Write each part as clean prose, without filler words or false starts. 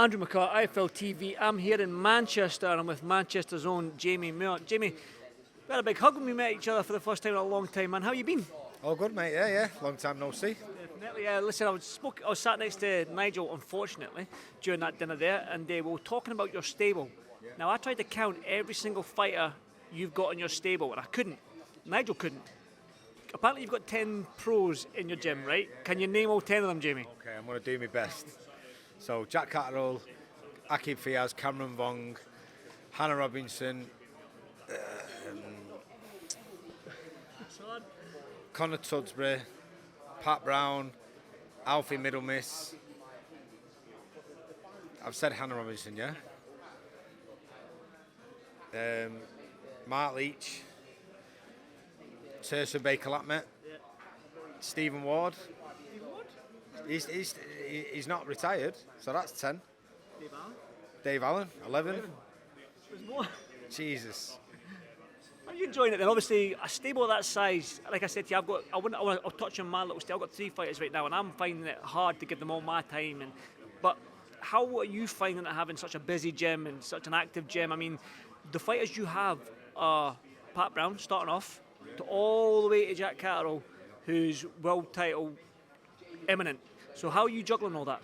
Andrew McCart, iFLTV. I'm here in Manchester and I'm with Manchester's own Jamie Moore. Jamie, we had a big hug when we met each other for the first time in a long time, man. How you been? All good, mate. Yeah. Long time no see. Definitely. Listen, I was sat next to Nigel, unfortunately, during that dinner there, and we were talking about your stable. Yeah. Now, I tried to count every single fighter you've got in your stable, and I couldn't. Nigel couldn't. Apparently, you've got 10 pros in your gym, right? Can you name all 10 of them, Jamie? Okay, I'm going to do my best. So, Jack Catterall, Akib Fiaz, Cameron Vong, Hannah Robinson, Connor Tudsbury, Pat Brown, Alfie Middlemiss. I've said Hannah Robinson, yeah? Mark Leach, Tersa Baker-Latmet, yeah. Stephen Ward. Stephen Ward? He's not retired, so that's 10. Dave Allen, 11. There's more. Jesus. How are you enjoying it then? Obviously, a stable of that size, like I said to you, I'll touch on my little stable. I've got 3 fighters right now, and I'm finding it hard to give them all my time. But how are you finding it having such a busy gym and such an active gym? I mean, the fighters you have are Pat Brown, starting off, to all the way to Jack Catterall, who's world title imminent. So how are you juggling all that?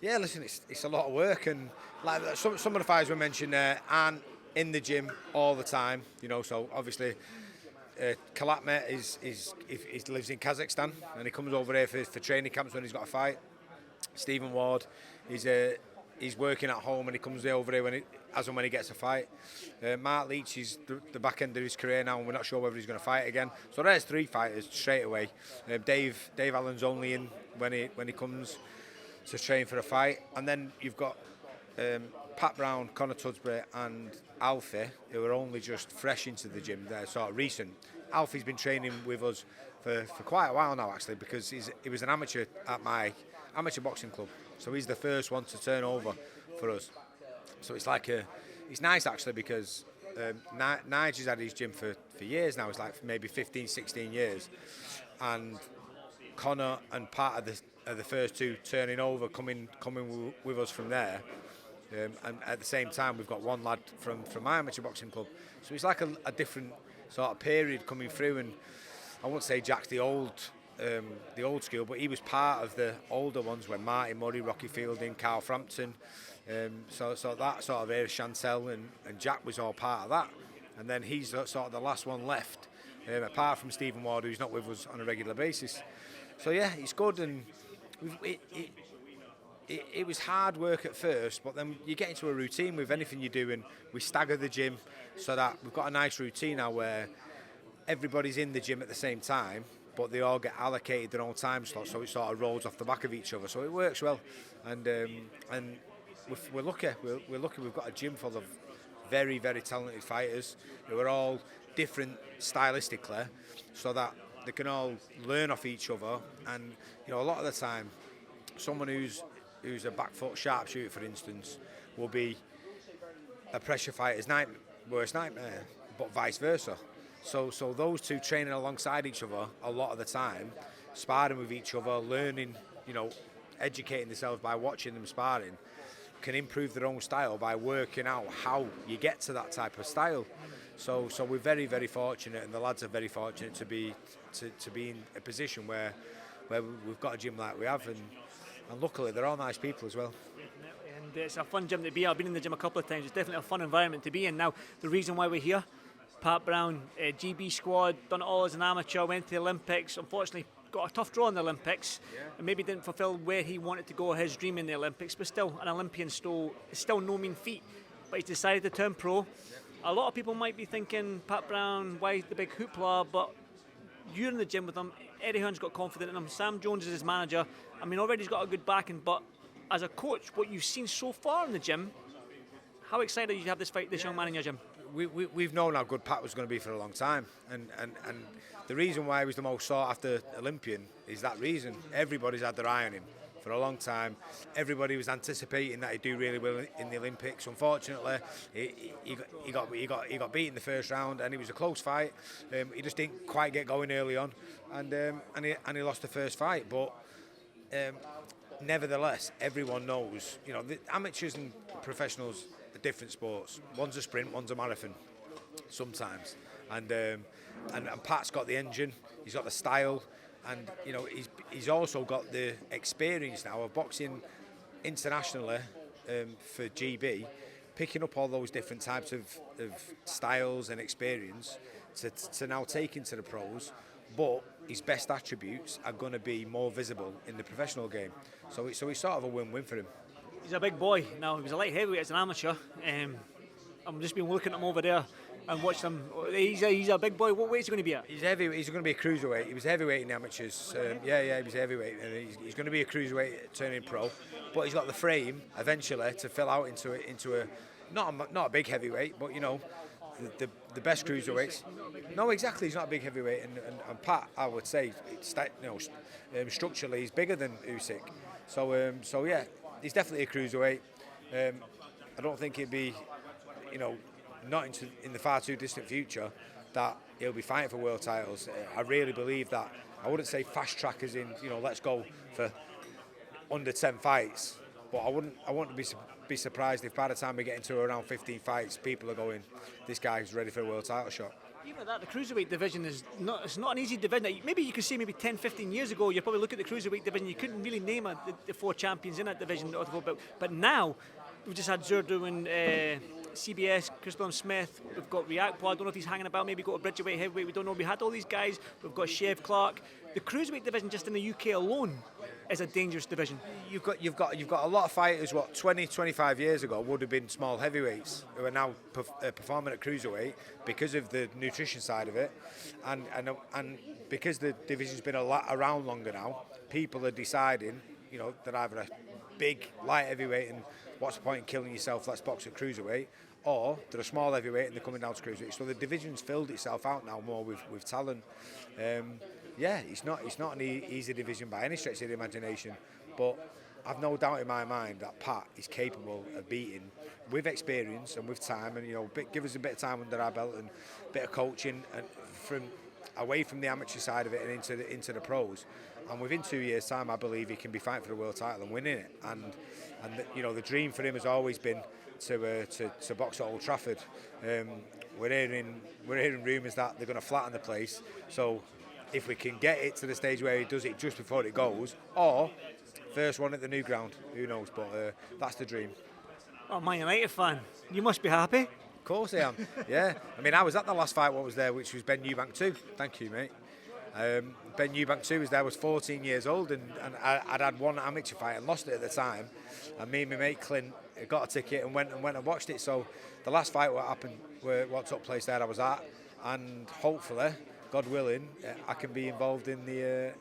Yeah, listen, it's a lot of work, and like some of the fighters we mentioned there aren't in the gym all the time, you know. So obviously, Kalatmet he lives in Kazakhstan, and he comes over here for training camps when he's got a fight. Stephen Ward, he's working at home, and he comes over here when he gets a fight. Mark Leach is the back end of his career now, and we're not sure whether he's going to fight again. So there's 3 fighters straight away. Dave Allen's only in when he comes to train for a fight, and then you've got Pat Brown, Connor Tudsbury, and Alfie, who are only just fresh into the gym. They're sort of recent. Alfie's been training with us for quite a while now, actually, because he was an amateur at my amateur boxing club. So he's the first one to turn over for us. So it's nice actually, because Nigel's had his gym for years now. It's like maybe 15, 16 years, and Connor and Pat are the first 2 turning over, coming with us from there. And at the same time, we've got one lad from my amateur boxing club. So it's like a different sort of period coming through. And I won't say Jack's the old school, but he was part of the older ones when Martin Murray, Rocky Fielding, Carl Frampton. So that sort of era, Chantel and Jack was all part of that. And then he's sort of the last one left, apart from Stephen Ward, who's not with us on a regular basis. So yeah, it's good, and it was hard work at first, but then you get into a routine with anything you do, and we stagger the gym so that we've got a nice routine now where everybody's in the gym at the same time, but they all get allocated their own time slots, so it sort of rolls off the back of each other. So it works well, and we're lucky. We're lucky. We've got a gym full of very, very talented fighters who are all different stylistically, so that they can all learn off each other. And you know, a lot of the time, someone who's a back foot sharpshooter, for instance, will be a pressure fighter's worst nightmare, but vice versa. So those 2 training alongside each other a lot of the time, sparring with each other, learning, you know, educating themselves by watching them sparring, can improve their own style by working out how you get to that type of style. So we're very, very fortunate, and the lads are very fortunate to be in a position where we've got a gym like we have, and luckily they're all nice people as well. And it's a fun gym to be in. I've been in the gym a couple of times. It's definitely a fun environment to be in. Now, the reason why we're here, Pat Brown, GB squad, done it all as an amateur, went to the Olympics, unfortunately got a tough draw in the Olympics, and maybe didn't fulfil where he wanted to go, his dream in the Olympics, but still an Olympian is still no mean feat. But he's decided to turn pro. A lot of people might be thinking, Pat Brown, why the big hoopla? But you're in the gym with him. Eddie Hearn's got confidence in him. Sam Jones is his manager. I mean, already he's got a good backing, but as a coach, what you've seen so far in the gym, how excited are you to have this young man in your gym? We've known how good Pat was going to be for a long time, and the reason why he was the most sought after Olympian is that reason. Everybody's had their eye on him for a long time. Everybody was anticipating that he'd do really well in the Olympics. Unfortunately, he got beat in the first round, and it was a close fight. He just didn't quite get going early on, and he lost the first fight. But nevertheless, everyone knows, the amateurs and professionals are different sports. One's a sprint, one's a marathon, sometimes. And Pat's got the engine, he's got the style, and he's also got the experience now of boxing internationally for GB, picking up all those different types of styles and experience to now take into the pros. But his best attributes are going to be more visible in the professional game. So it's sort of a win-win for him. He's a big boy. Now, he was a light heavyweight as an amateur. I'm just been looking at him over there and watched him. He's a big boy. What weight is he going to be at? He's heavy. He's going to be a cruiserweight. He was heavyweight in the amateurs. He was heavyweight, and he's going to be a cruiserweight turning pro. But he's got the frame eventually to fill out into a not a big heavyweight, but the best cruiserweights. No, exactly. He's not a big heavyweight, and Pat, I would say, structurally, he's bigger than Usyk. So yeah, he's definitely a cruiserweight. I don't think it'd be, not in the far too distant future that he'll be fighting for world titles. I really believe that. I wouldn't say fast track as in, let's go for under 10 fights, but I wouldn't be surprised if by the time we get into around 15 fights, people are going, this guy's ready for a world title shot. Even at that, the cruiserweight division it's not an easy division. Maybe you could say 10, 15 years ago, you probably look at the cruiserweight division, you couldn't really name the 4 champions in that division. But now, we've just had Zurdo and CBS, Chris Smith, we've got IFLPod, I don't know if he's hanging about, maybe got a Bridgerweight, heavyweight, we don't know. We had all these guys, we've got Chev Clark. The cruiserweight division just in the UK alone is a dangerous division. You've got a lot of fighters, 20, 25 years ago would have been small heavyweights who are now performing at cruiserweight because of the nutrition side of it, and because the division's been around longer now, people are deciding, they're either a big light heavyweight and what's the point in killing yourself, let's box at cruiserweight, or they're a small heavyweight and they're coming down to cruiserweight. So the division's filled itself out now more with talent. It's not an easy division by any stretch of the imagination, but I've no doubt in my mind that Pat is capable of beating, with experience and with time, and give us a bit of time under our belt and a bit of coaching, and away from the amateur side of it and into the pros. And within 2 years' time, I believe he can be fighting for the world title and winning it. And the dream for him has always been to box at Old Trafford. We're hearing rumours that they're going to flatten the place. So if we can get it to the stage where he does it just before it goes, or first one at the new ground, who knows? But that's the dream. Oh, Man United fan, you must be happy. Of course I am. Yeah. I mean, I was at the last fight. What was there, which was Ben Eubank 2. Thank you, mate. Ben Eubank 2 was there. I was 14 years old, and I'd had one amateur fight and lost it at the time. And me and my mate Clint got a ticket and went and watched it. So the last fight what took place there, I was at, and hopefully, God willing, I can be involved in the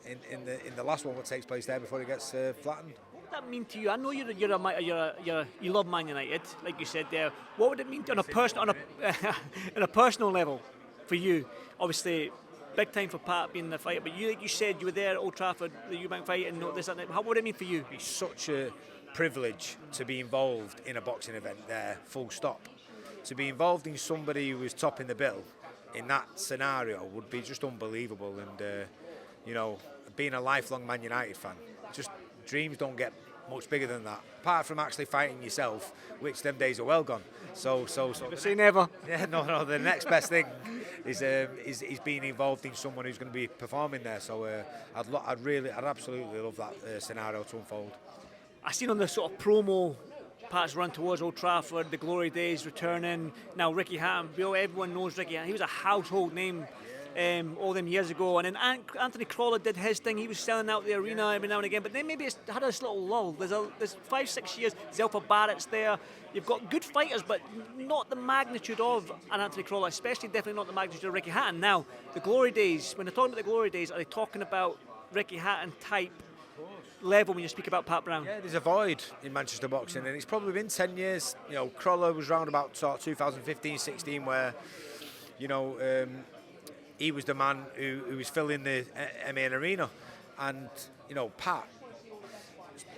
last one that takes place there before it gets flattened. What would that mean to you? I know you love Man United, like you said there. What would it mean on a personal level for you? Obviously, big time for Pat being the fighter, but like you said, you were there at Old Trafford, the Eubank fight, and this and that. How would it mean for you? It's such a privilege to be involved in a boxing event there, full stop. To be involved in somebody who was topping the bill in that scenario would be just unbelievable. And being a lifelong Man United fan, just dreams don't get much bigger than that. Apart from actually fighting yourself, which them days are well gone. So never say never. Yeah, no. The next best thing is being involved in someone who's going to be performing there. So I'd absolutely love that scenario to unfold. I seen on the sort of promo, Pat's run towards Old Trafford, the glory days returning. Now Ricky Hatton, everyone knows Ricky Hatton. He was a household name all them years ago. And then Anthony Crawler did his thing. He was selling out the arena every now and again. But then maybe it's had this little lull. There's 5-6 years. Zelfa Barrett's there. You've got good fighters, but not the magnitude of an Anthony Crawler, especially definitely not the magnitude of Ricky Hatton. Now, the glory days, when they're talking about the glory days, are they talking about Ricky Hatton type level when you speak about Pat Brown? Yeah, there's a void in Manchester boxing, and it's probably been 10 years. Crawler was round about 2015-16 where, he was the man who was filling the main arena. And, Pat,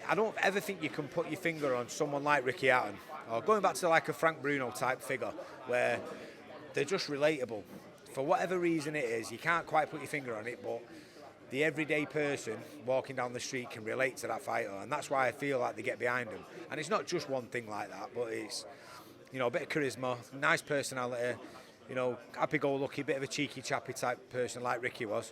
I don't ever think you can put your finger on someone like Ricky Hatton, or going back to like a Frank Bruno type figure, where they're just relatable. For whatever reason it is, you can't quite put your finger on it, but the everyday person walking down the street can relate to that fighter, and that's why I feel like they get behind him. And it's not just one thing like that, but it's, you know, a bit of charisma, nice personality, you know, happy-go-lucky, bit of a cheeky chappy type person like Ricky was.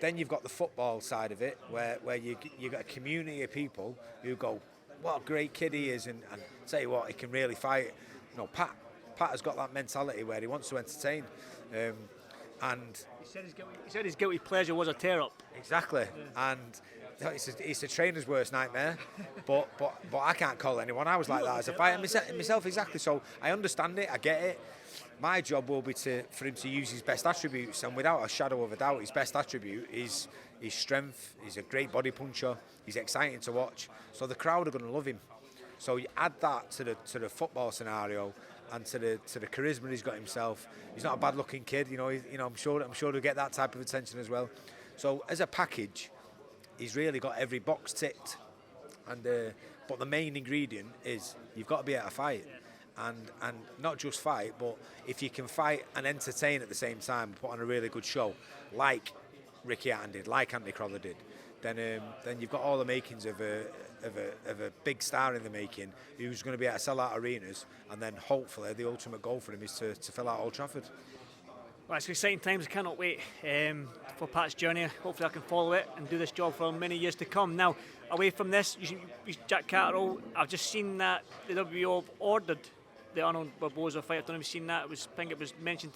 Then you've got the football side of it, where you got a community of people who go, what a great kid he is, and tell you what, he can really fight. You know, Pat has got that mentality where he wants to entertain, and he said his guilty pleasure was a tear-up. Exactly, yeah. And it's a trainer's worst nightmare, but I can't call anyone. I was like that as a fighter myself, exactly. So I understand it, I get it. My job will be for him to use his best attributes, and without a shadow of a doubt, his best attribute is his strength. He's a great body puncher. He's exciting to watch. So the crowd are going to love him. So you add that to the football scenario and to the charisma he's got himself. He's not a bad-looking kid, you know. I'm sure he'll get that type of attention as well. So as a package, he's really got every box ticked. And but the main ingredient is you've got to be able to fight. And not just fight, but if you can fight and entertain at the same time, put on a really good show, like Ricky Hatton did, like Anthony Crowther did, then you've got all the makings of a big star in the making who's going to be able to sell out arenas, and then hopefully the ultimate goal for him is to fill out Old Trafford. Well, it's exciting times. I cannot wait for Pat's journey. Hopefully I can follow it and do this job for many years to come. Now, away from this, Jack Catterall, I've just seen that the WBO have ordered the Arnold Barboza fight. I don't know if you've seen that. I think it was mentioned,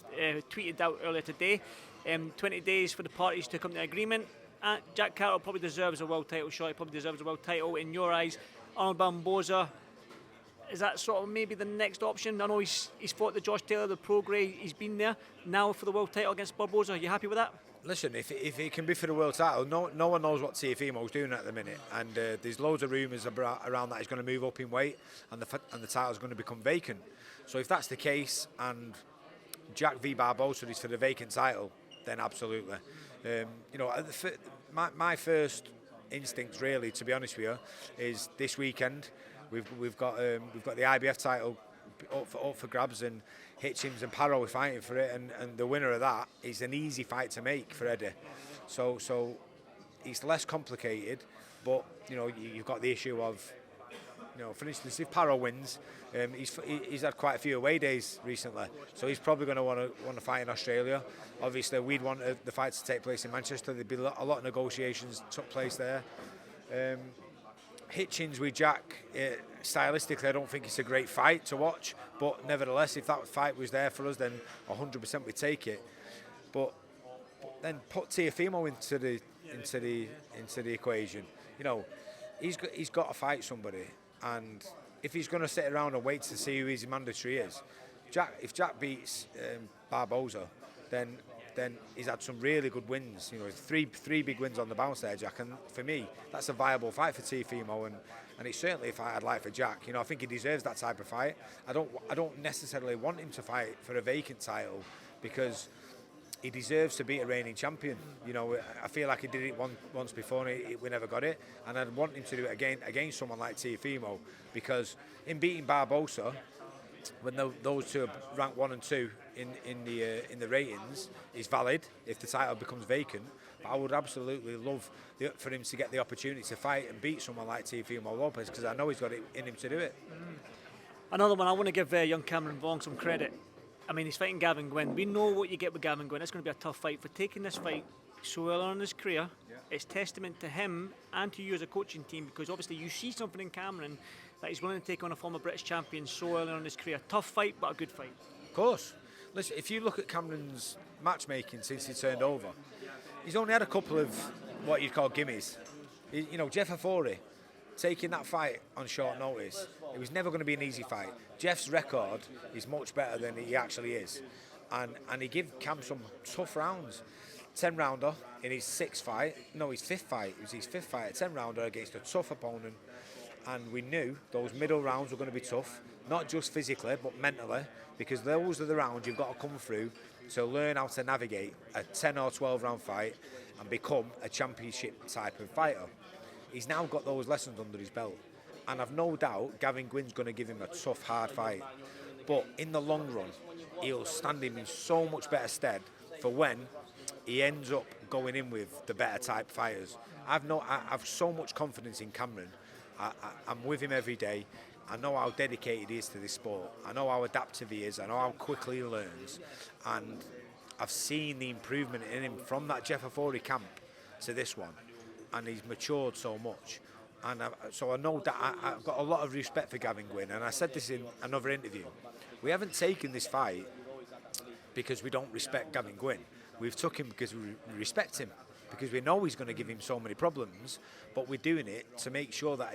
tweeted out earlier today. 20 days for the parties to come to agreement. Jack Catterall probably deserves a world title shot. He probably deserves a world title in your eyes. Arnold Barboza, is that sort of maybe the next option? I know he's fought the Josh Taylor, the pro grade. He's been there. Now for the world title against Barboza. Are you happy with that? Listen, if it can be for the world title, no one knows what Teofimo's doing at the minute, and there's loads of rumours around that he's going to move up in weight, and the title's going to become vacant. So if that's the case, and Jack v Barboza is for the vacant title, then absolutely. You know, my first instinct, really, to be honest with you, is this weekend we've got the IBF title up for grabs, and Hitchens and Parrow are fighting for it, and the winner of that is an easy fight to make for Eddie. So it's less complicated, but you know, you've got the issue of, you know, for instance, if Parrow wins, he's had quite a few away days recently, so he's probably going to want to fight in Australia. Obviously, we'd want the fight to take place in Manchester. There'd be a lot of negotiations took place there. Hitchens with Jack, stylistically, I don't think it's a great fight to watch, but nevertheless, if that fight was there for us, then 100% we'd take it. But then put Teofimo into the equation. You know, he's got to fight somebody, and if he's going to sit around and wait to see who his mandatory is, if Jack beats Barboza, then he's had some really good wins. You know, three big wins on the bounce there, Jack. And for me, that's a viable fight for Teofimo, and it's certainly a fight I'd like for Jack. You know, I think he deserves that type of fight. I don't necessarily want him to fight for a vacant title, because he deserves to beat a reigning champion. You know, I feel like he did it once before and we never got it, and I'd want him to do it again against someone like Teofimo, because in beating Barboza, when those two are ranked 1 and 2 in the ratings, is valid if the title becomes vacant. But I would absolutely love for him to get the opportunity to fight and beat someone like Teofimo Lopez, because I know he's got it in him to do it. Another one, I want to give young Cameron Vaughn some credit. I mean, he's fighting Gavin Gwynn. We know what you get with Gavin Gwynn. It's going to be a tough fight. For taking this fight so early on in his career, it's testament to him and to you as a coaching team, because obviously you see something in Cameron that he's willing to take on a former British champion so early on in his career. Tough fight, but a good fight. Of course. Listen, if you look at Cameron's matchmaking since he turned over, he's only had a couple of what you'd call gimmies. You know, Jeff Afori, taking that fight on short notice, it was never going to be an easy fight. Jeff's record is much better than he actually is. And he gave Cam some tough rounds. 10-rounder in his fifth fight. It was his fifth fight, a 10-rounder against a tough opponent. And we knew those middle rounds were going to be tough, not just physically, but mentally, because those are the rounds you've got to come through to learn how to navigate a 10 or 12 round fight and become a championship type of fighter. He's now got those lessons under his belt, and I've no doubt Gavin Gwynn's going to give him a tough, hard fight. But in the long run, he'll stand him in so much better stead for when he ends up going in with the better type fighters. I've so much confidence in Cameron. I'm with him every day. I know how dedicated he is to this sport. I know how adaptive he is. I know how quickly he learns. And I've seen the improvement in him from that Jeff Fury camp to this one. And he's matured so much. And so I know that I've got a lot of respect for Gavin Gwynn. And I said this in another interview. We haven't taken this fight because we don't respect Gavin Gwynn. We've took him because we respect him. Because we know he's going to give him so many problems. But we're doing it to make sure that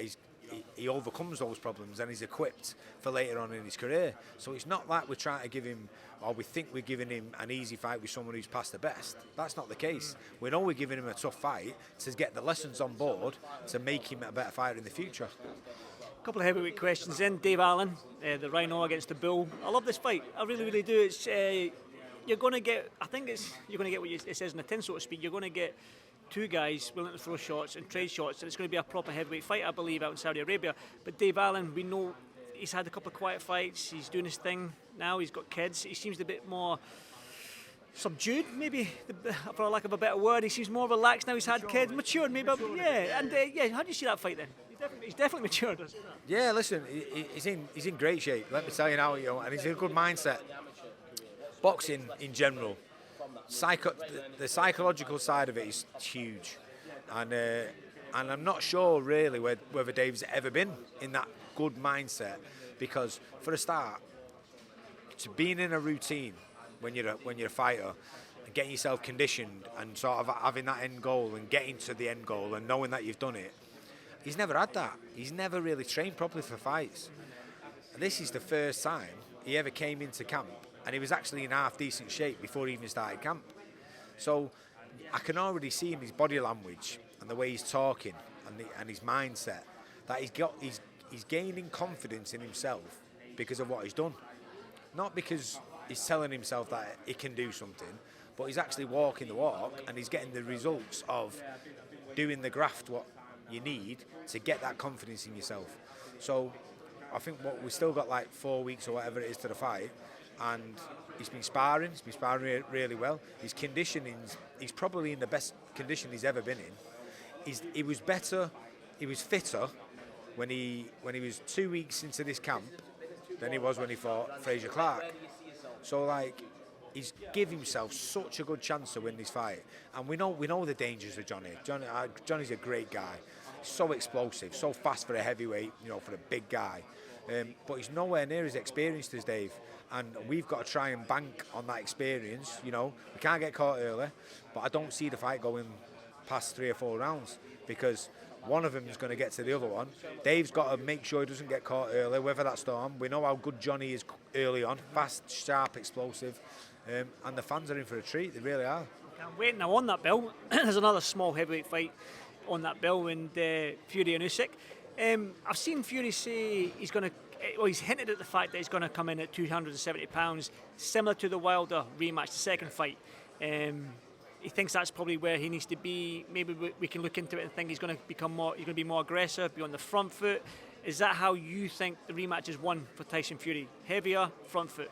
he overcomes those problems and he's equipped for later on in his career. So it's not like we're trying to give him, or we think we're giving him an easy fight with someone who's past the best. That's not the case. We know we're giving him a tough fight to get the lessons on board to make him a better fighter in the future. A couple of heavyweight questions then. Dave Allen, the Rhino against the Bull. I love this fight. I really, really do. It's you're going to get, I think you're going to get what it says in the tin, so to speak. You're going to get two guys willing to throw shots and trade shots, and it's going to be a proper heavyweight fight, I believe, out in Saudi Arabia. But Dave Allen, we know he's had a couple of quiet fights. He's doing his thing now. He's got kids. He seems a bit more subdued, maybe, for lack of a better word. He seems more relaxed now. He's had kids, matured, maybe. Yeah, and how do you see that fight then? He's definitely matured. Yeah, listen, he's in great shape. Let me tell you now, and he's in a good mindset. Boxing in general, the psychological side of it is huge, and I'm not sure really whether Dave's ever been in that good mindset, because for a start, to being in a routine when you're a fighter and getting yourself conditioned and sort of having that end goal and getting to the end goal and knowing that you've done it, he's never had that. He's never really trained properly for fights. And this is the first time he ever came into camp, and he was actually in half decent shape before he even started camp. So I can already see in his body language and the way he's talking and his mindset that he's gaining confidence in himself because of what he's done. Not because he's telling himself that he can do something, but he's actually walking the walk, and he's getting the results of doing the graft what you need to get that confidence in yourself. So I think we still got like 4 weeks or whatever it is to the fight, and he's been sparring really well. His conditioning, he's probably in the best condition he's ever been in. He was fitter when he was 2 weeks into this camp than he was when he fought Fraser Clark. So like, he's given himself such a good chance to win this fight, and we know the dangers of Johnny. Johnny's a great guy, so explosive, so fast for a heavyweight, for a big guy. But he's nowhere near as experienced as Dave, and we've got to try and bank on that experience. We can't get caught early, but I don't see the fight going past 3 or 4 rounds, because one of them is going to get to the other one. Dave's got to make sure he doesn't get caught early, weather that storm. We know how good Johnny is early on, fast, sharp, explosive, and the fans are in for a treat. They really are. Can't wait. Now on that bill, there's another small heavyweight fight on that bill, and Fury and Usyk. I've seen Fury say he's going to. Well, he's hinted at the fact that he's going to come in at 270 pounds, similar to the Wilder rematch, the second fight. He thinks that's probably where he needs to be. Maybe we can look into it and think he's going to become more. He's going to be more aggressive, be on the front foot. Is that how you think the rematch is won for Tyson Fury? Heavier, front foot.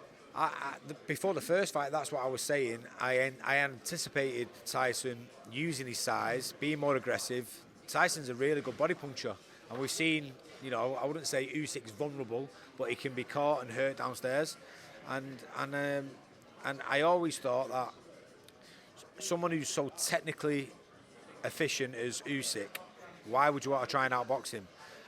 Before the first fight, that's what I was saying. I anticipated Tyson using his size, being more aggressive. Tyson's a really good body puncher, and we've seen. I wouldn't say Usyk's vulnerable, but he can be caught and hurt downstairs. And I always thought that someone who's so technically efficient as Usyk, why would you want to try and outbox him?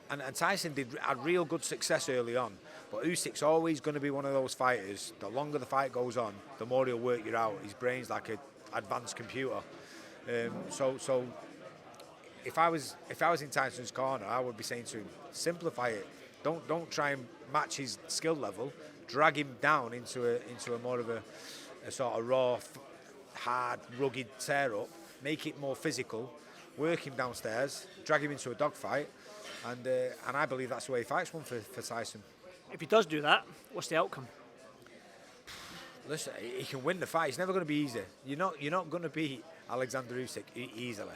And Tyson had real good success early on, but Usyk's always going to be one of those fighters. The longer the fight goes on, the more he'll work you out. His brain's like an advanced computer. So if I was in Tyson's corner, I would be saying to him, simplify it. Don't try and match his skill level. Drag him down into a more of a sort of raw, hard, rugged tear up. Make it more physical. Work him downstairs. Drag him into a dogfight. And I believe that's the way he fights one for Tyson. If he does do that, what's the outcome? Listen, he can win the fight. It's never going to be easy. You're not going to beat Oleksandr Usyk easily.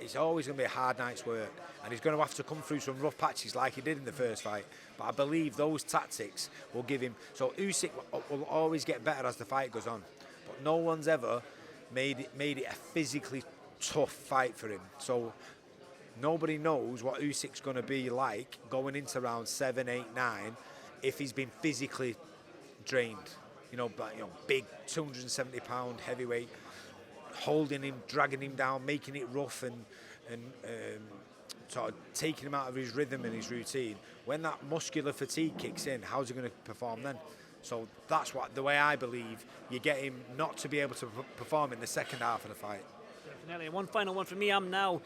It's always going to be a hard night's work, and he's going to have to come through some rough patches like he did in the first fight. But I believe those tactics will give him. So Usyk will always get better as the fight goes on. But no one's ever made it a physically tough fight for him. So nobody knows what Usyk's going to be like going into round 7, 8, 9 if he's been physically drained. But big 270-pound heavyweight, holding him, dragging him down, making it rough and sort of taking him out of his rhythm and his routine. When that muscular fatigue kicks in, how's he going to perform then? So that's the way I believe you get him not to be able to perform in the second half of the fight. Definitely. One final one for me. I'm now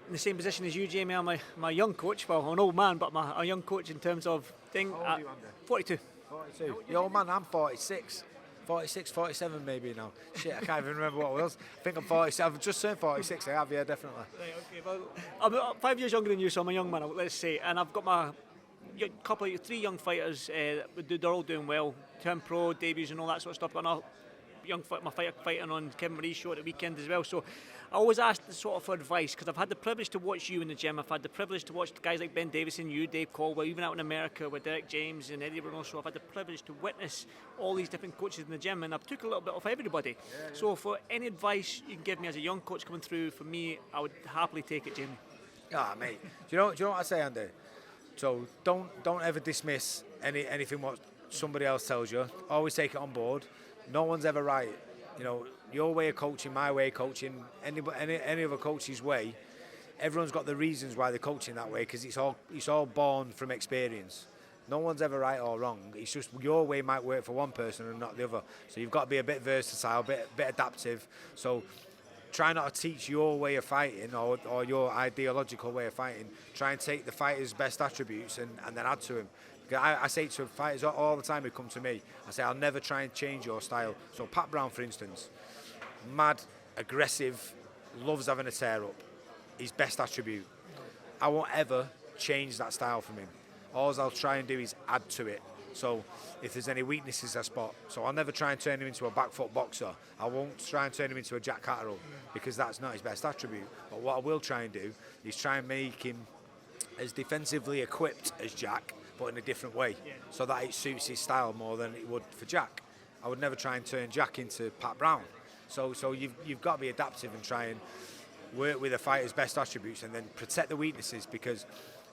in the same position as you, Jamie. I'm my young coach. Well, an old man, but a young coach in terms of thing. How old are you, Andy? 42. 42. The old man, I'm 46. 46, 47 maybe now. Shit, I can't even remember what it was. I think I'm 47. I've just turned 46. I have, yeah, definitely. Right, okay, well, I'm 5 years younger than you, so I'm a young man, let's say. And I've got my three young fighters. They're all doing well. Turn pro, debuts and all that sort of stuff. Got my fighter fighting on Kevin Marie's show at the weekend as well. So I always ask the sort of for advice, because I've had the privilege to watch you in the gym. I've had the privilege to watch guys like Ben Davison, you, Dave Caldwell, even out in America with Derek James and Eddie Hearn. So I've had the privilege to witness all these different coaches in the gym, and I've took a little bit of everybody. Yeah. So for any advice you can give me as a young coach coming through, for me, I would happily take it, Jamie. Ah, mate. Do you know what I say, Andy? So don't ever dismiss anything what somebody else tells you. Always take it on board. No one's ever right. Your way of coaching, my way of coaching, any other coach's way. Everyone's got the reasons why they're coaching that way, because it's all born from experience. No one's ever right or wrong. It's just your way might work for one person and not the other. So you've got to be a bit versatile, a bit adaptive. So try not to teach your way of fighting or your ideological way of fighting. Try and take the fighter's best attributes and then add to him. I say to fighters all the time who come to me, I say, I'll never try and change your style. So Pat Brown, for instance, mad, aggressive, loves having a tear up. His best attribute. I won't ever change that style from him. All I'll try and do is add to it. So if there's any weaknesses I spot, so I'll never try and turn him into a back foot boxer. I won't try and turn him into a Jack Catterall, because that's not his best attribute. But what I will try and do is try and make him as defensively equipped as Jack, but in a different way, so that it suits his style more than it would for Jack. I would never try and turn Jack into Pat Brown. So you've got to be adaptive and try and work with a fighter's best attributes and then protect the weaknesses, because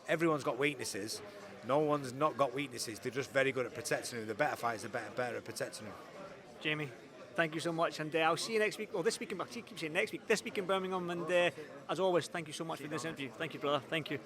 everyone's got weaknesses. No one's not got weaknesses. They're just very good at protecting them. The better fighters are better at protecting them. Jamie, thank you so much, and I'll see you next week. Well, this week, I keep saying next week. This week in Birmingham, and as always, thank you so much for this interview. Thank you, brother. Thank you.